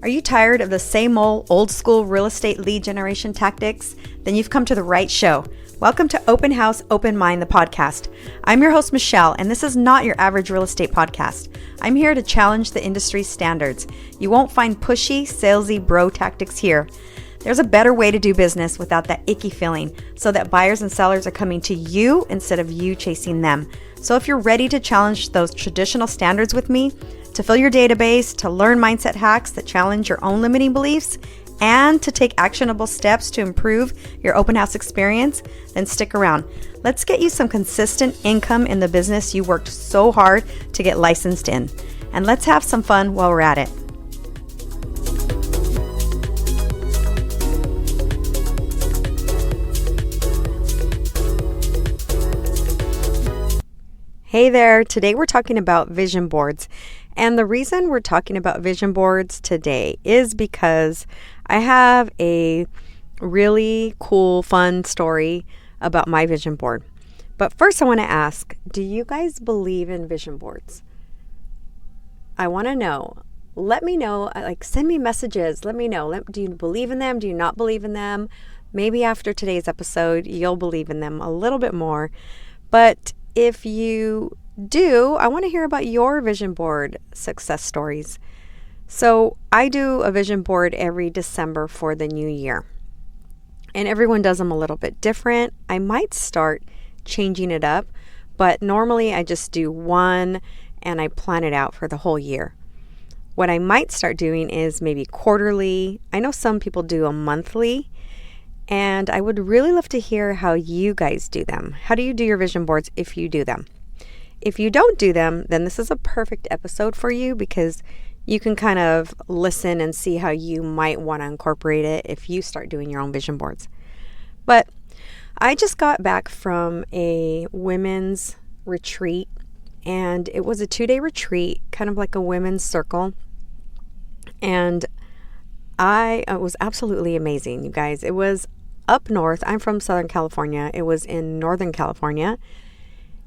Are you tired of the same old school real estate lead generation tactics? Then you've come to the right show. Welcome to Open House, Open Mind, the podcast. I'm your host, Michelle, and this is not your average real estate podcast. I'm here to challenge the industry standards. You won't find pushy, salesy bro tactics here. There's a better way to do business without that icky feeling, so that buyers and sellers are coming to you instead of you chasing them. So if you're ready to challenge those traditional standards with me, to fill your database, to learn mindset hacks that challenge your own limiting beliefs, and to take actionable steps to improve your open house experience, then stick around. Let's get you some consistent income in the business you worked so hard to get licensed in. And let's have some fun while we're at it. Hey there, today we're talking about vision boards. And the reason we're talking about vision boards today is because I have a really cool, fun story about my vision board. But first I want to ask, do you guys believe in vision boards? I want to know. Let me know, send me messages. Let me know. Do you believe in them? Do you not believe in them? Maybe after today's episode, you'll believe in them a little bit more. But if you do, I want to hear about your vision board success stories. So I do a vision board every December for the new year. And everyone does them a little bit different. I might start changing it up, but normally I just do one and I plan it out for the whole year. What I might start doing is maybe quarterly. I know some people do a monthly. And I would really love to hear how you guys do them. How do you do your vision boards if you do them? If you don't do them, then this is a perfect episode for you because you can kind of listen and see how you might want to incorporate it if you start doing your own vision boards. But I just got back from a women's retreat, and it was a 2-day retreat, kind of like a women's circle. And it was absolutely amazing, you guys. It was up north. I'm from Southern California. It was in Northern California.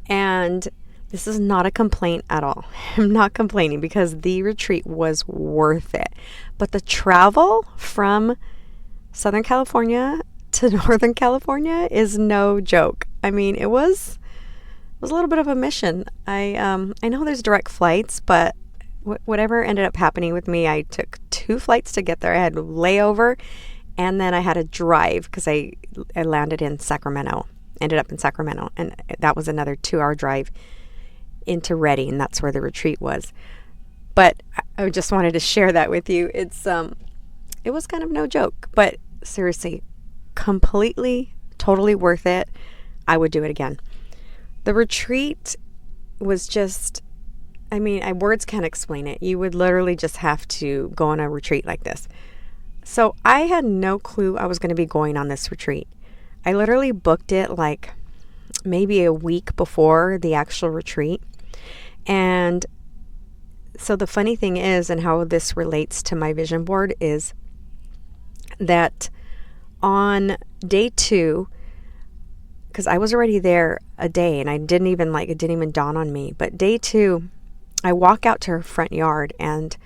And this is not a complaint at all. I'm not complaining because the retreat was worth it. But the travel from Southern California to Northern California is no joke. I mean, it was a little bit of a mission. I know there's direct flights, but whatever ended up happening with me, I took 2 flights to get there. I had a layover, and then I had to drive because I landed in Sacramento, ended up in Sacramento, and that was another 2-hour drive into Redding, and that's where the retreat was. But I just wanted to share that with you. It was kind of no joke, but seriously, completely, totally worth it. I would do it again. The retreat was just, words can't explain it. You would literally just have to go on a retreat like this. So I had no clue I was going to be going on this retreat. I literally booked it like maybe a week before the actual retreat. And so the funny thing is, and how this relates to my vision board, is that on day 2, because I was already there a day and it didn't even dawn on me, but day 2, I walk out to her front yard, and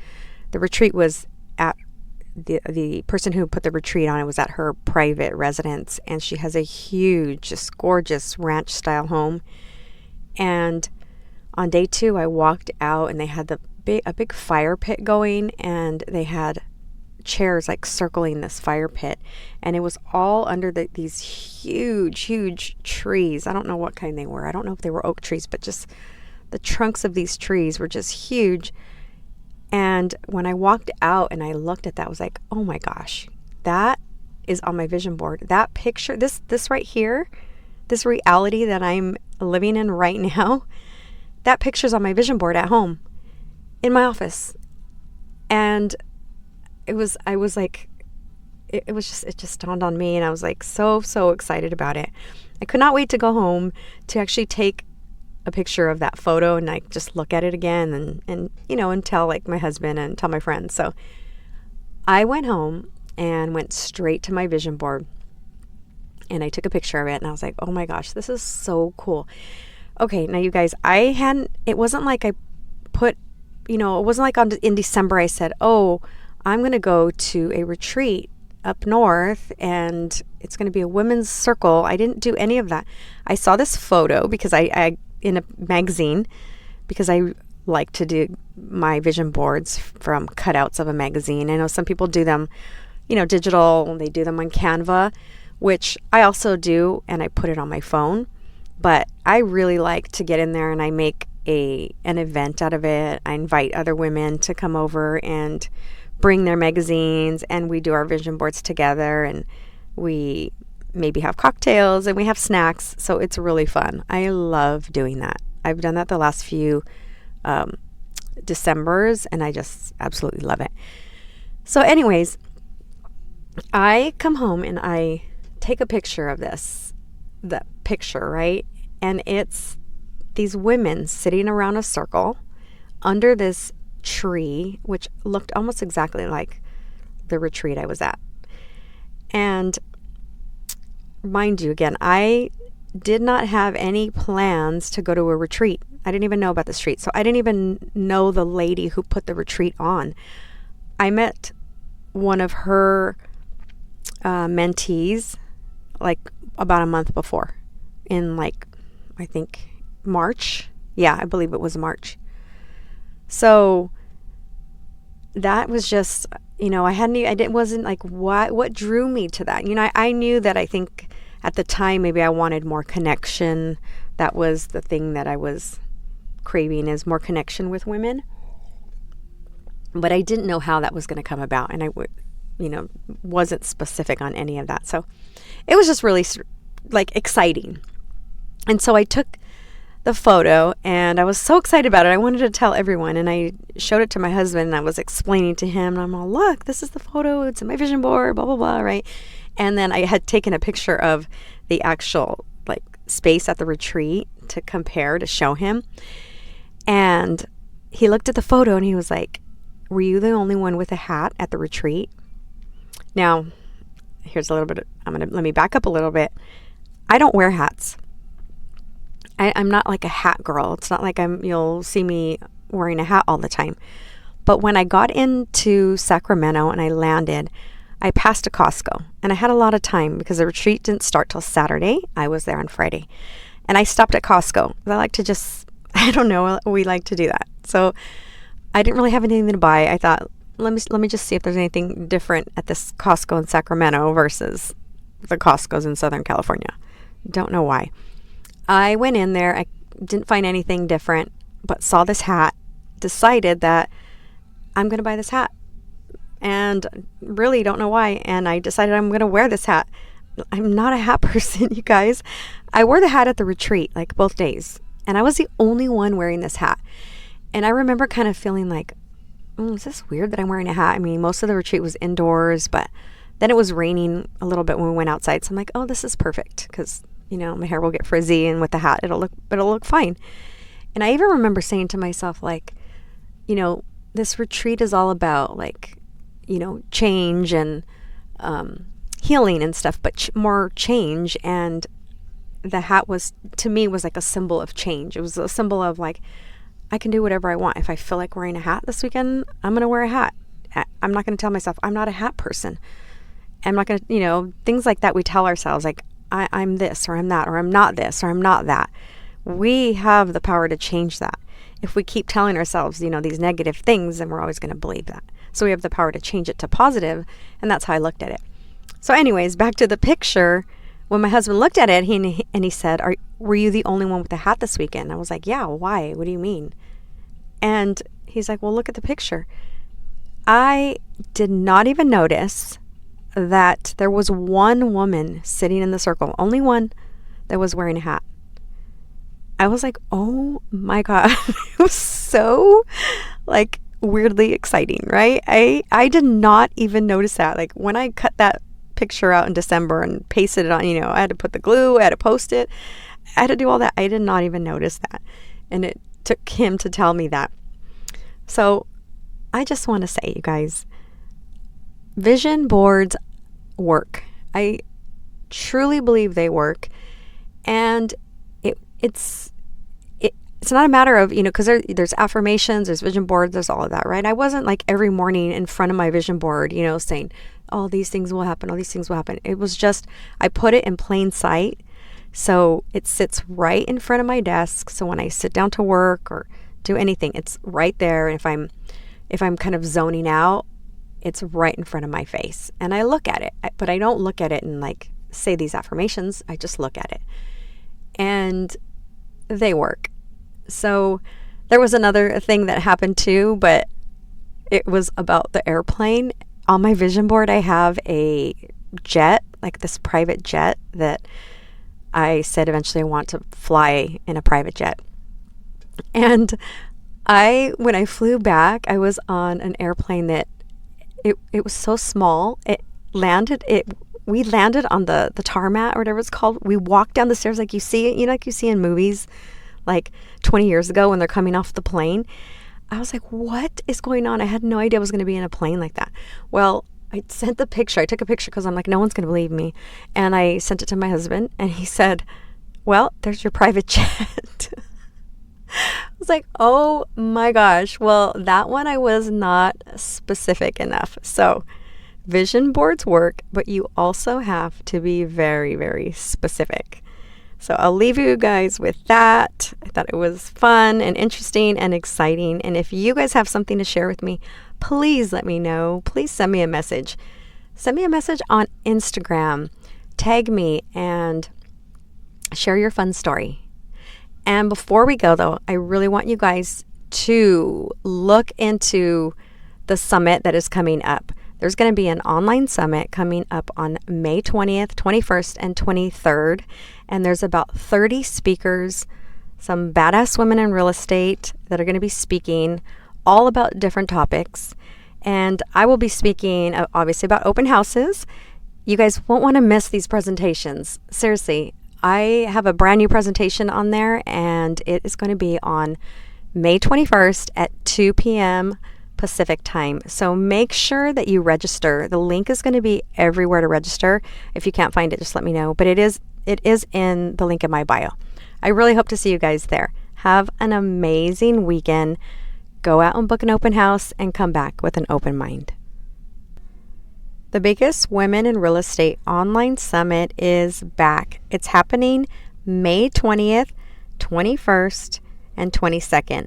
the retreat was at the person who put the retreat on. It was at her private residence, and she has a huge, just gorgeous ranch style home. And on day 2, I walked out, and they had a big fire pit going, and they had chairs like circling this fire pit, and it was all under these huge trees. I don't know what kind they were. I don't know if they were oak trees, but just the trunks of these trees were just huge. And when I walked out and I looked at that, I was like, oh my gosh, that is on my vision board. That picture, this right here, this reality that I'm living in right now, that picture's on my vision board at home in my office. And it just dawned on me, and I was like so excited about it. I could not wait to go home to actually take a picture of that photo and like just look at it again and tell like my husband and tell my friends. So I went home and went straight to my vision board, and I took a picture of it, and I was like, oh my gosh, this is so cool. Okay, now you guys, it wasn't like I put, it wasn't like in December I said, oh, I'm going to go to a retreat up north, and it's going to be a women's circle. I didn't do any of that. I saw this photo because I in a magazine, because I like to do my vision boards from cutouts of a magazine. I know some people do them, digital. They do them on Canva, which I also do, and I put it on my phone. But I really like to get in there and I make an event out of it. I invite other women to come over and bring their magazines, and we do our vision boards together, and we maybe have cocktails and we have snacks. So it's really fun. I love doing that. I've done that the last few Decembers, and I just absolutely love it. So anyways, I come home and I take a picture of the picture, right? And it's these women sitting around a circle under this tree, which looked almost exactly like the retreat I was at. And mind you, again, I did not have any plans to go to a retreat. I didn't even know about the street. So I didn't even know the lady who put the retreat on. I met one of her mentees like about a month before, in I think March. Yeah, I believe it was March. So that was just, wasn't like, what drew me to that? I knew that I think at the time, maybe I wanted more connection. That was the thing that I was craving, is more connection with women. But I didn't know how that was going to come about. And I wasn't specific on any of that. So it was just really exciting. And so I took the photo and I was so excited about it. I wanted to tell everyone, and I showed it to my husband and I was explaining to him, and I'm all, look, this is the photo. It's in my vision board, blah, blah, blah, right? And then I had taken a picture of the actual space at the retreat to compare, to show him. And he looked at the photo and he was like, were you the only one with a hat at the retreat? Now, here's a little bit, let me back up a little bit. I don't wear hats. I'm not like a hat girl. It's not like you'll see me wearing a hat all the time. But when I got into Sacramento and I landed, I passed a Costco, and I had a lot of time because the retreat didn't start till Saturday. I was there on Friday, and I stopped at Costco. I like to I don't know, we like to do that. So I didn't really have anything to buy. I thought, let me just see if there's anything different at this Costco in Sacramento versus the Costco's in Southern California. Don't know why. I went in there. I didn't find anything different, but saw this hat, decided that I'm going to buy this hat, and really don't know why. And I decided I'm going to wear this hat. I'm not a hat person, you guys. I wore the hat at the retreat, both days, and I was the only one wearing this hat. And I remember kind of feeling like, is this weird that I'm wearing a hat? I mean, most of the retreat was indoors, but then it was raining a little bit when we went outside. So I'm like, oh, this is perfect, because my hair will get frizzy, and with the hat, it'll look fine. And I even remember saying to myself, this retreat is all about change and healing and stuff, but more change. And the hat was, to me, was like a symbol of change. It was a symbol of I can do whatever I want. If I feel like wearing a hat this weekend, I'm going to wear a hat. I'm not going to tell myself I'm not a hat person. I'm not going to, things like that we tell ourselves, I'm this, or I'm that, or I'm not this, or I'm not that. We have the power to change that. If we keep telling ourselves, these negative things, then we're always going to believe that. So we have the power to change it to positive, and that's how I looked at it. So anyways, back to the picture. When my husband looked at it, he said, were you the only one with a hat this weekend? I was like, yeah, why? What do you mean? And he's like, well, look at the picture. I did not even notice that there was one woman sitting in the circle, only one, that was wearing a hat. I was like, oh my God. It was so weirdly exciting, right? I did not even notice that. When I cut that picture out in December and pasted it on, I had to put the glue, I had to post it, I had to do all that. I did not even notice that. And it took him to tell me that. So I just want to say, you guys, vision boards work. I truly believe they work. And it's it's not a matter of, because there's affirmations, there's vision boards, there's all of that, right? I wasn't like every morning in front of my vision board, saying, oh, these things will happen, all these things will happen. It was just, I put it in plain sight. So it sits right in front of my desk. So when I sit down to work or do anything, it's right there. And if I'm kind of zoning out, it's right in front of my face. And I look at it, but I don't look at it and like say these affirmations. I just look at it. And they work. So there was another thing that happened too, but it was about the airplane. On my vision board, I have a jet, like this private jet that I said eventually I want to fly in a private jet. And when I flew back, I was on an airplane that it was so small. We landed on the tarmac or whatever it's called. We walked down the stairs like you see, like you see in movies like 20 years ago when they're coming off the plane. I was like, what is going on? I had no idea I was going to be in a plane like that. Well, I sent the picture. I took a picture because I'm like, no one's going to believe me. And I sent it to my husband and he said, well, there's your private jet. I was like, oh my gosh. Well, that one I was not specific enough. So vision boards work, but you also have to be very, very specific. So I'll leave you guys with that. I thought it was fun and interesting and exciting. And if you guys have something to share with me, please let me know. Please send me a message. Send me a message on Instagram. Tag me and share your fun story. And before we go, though, I really want you guys to look into the summit that is coming up. There's going to be an online summit coming up on May 20th, 21st, and 23rd. And there's about 30 speakers, some badass women in real estate that are going to be speaking all about different topics. And I will be speaking, obviously, about open houses. You guys won't want to miss these presentations. Seriously, I have a brand new presentation on there, and it is going to be on May 21st at 2 p.m. Pacific time. So make sure that you register. The link is going to be everywhere to register. If you can't find it, just let me know. But it is in the link in my bio. I really hope to see you guys there. Have an amazing weekend. Go out and book an open house and come back with an open mind. The biggest Women in Real Estate online summit is back. It's happening May 20th, 21st, and 22nd.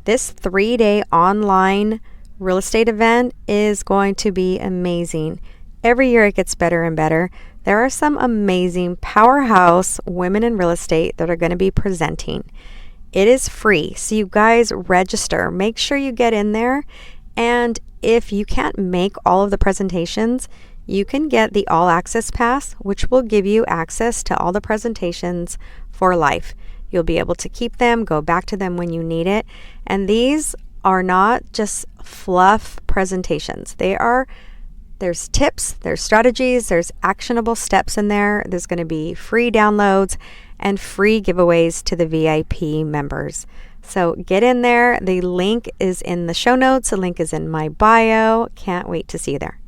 This 3-day online real estate event is going to be amazing. Every year it gets better and better. There are some amazing powerhouse women in real estate that are going to be presenting. It is free, so you guys register. Make sure you get in there. And if you can't make all of the presentations, you can get the All Access Pass, which will give you access to all the presentations for life. You'll be able to keep them, go back to them when you need it. And these are not just fluff presentations. There's tips, there's strategies, there's actionable steps in there. There's going to be free downloads and free giveaways to the VIP members. So get in there. The link is in the show notes. The link is in my bio. Can't wait to see you there.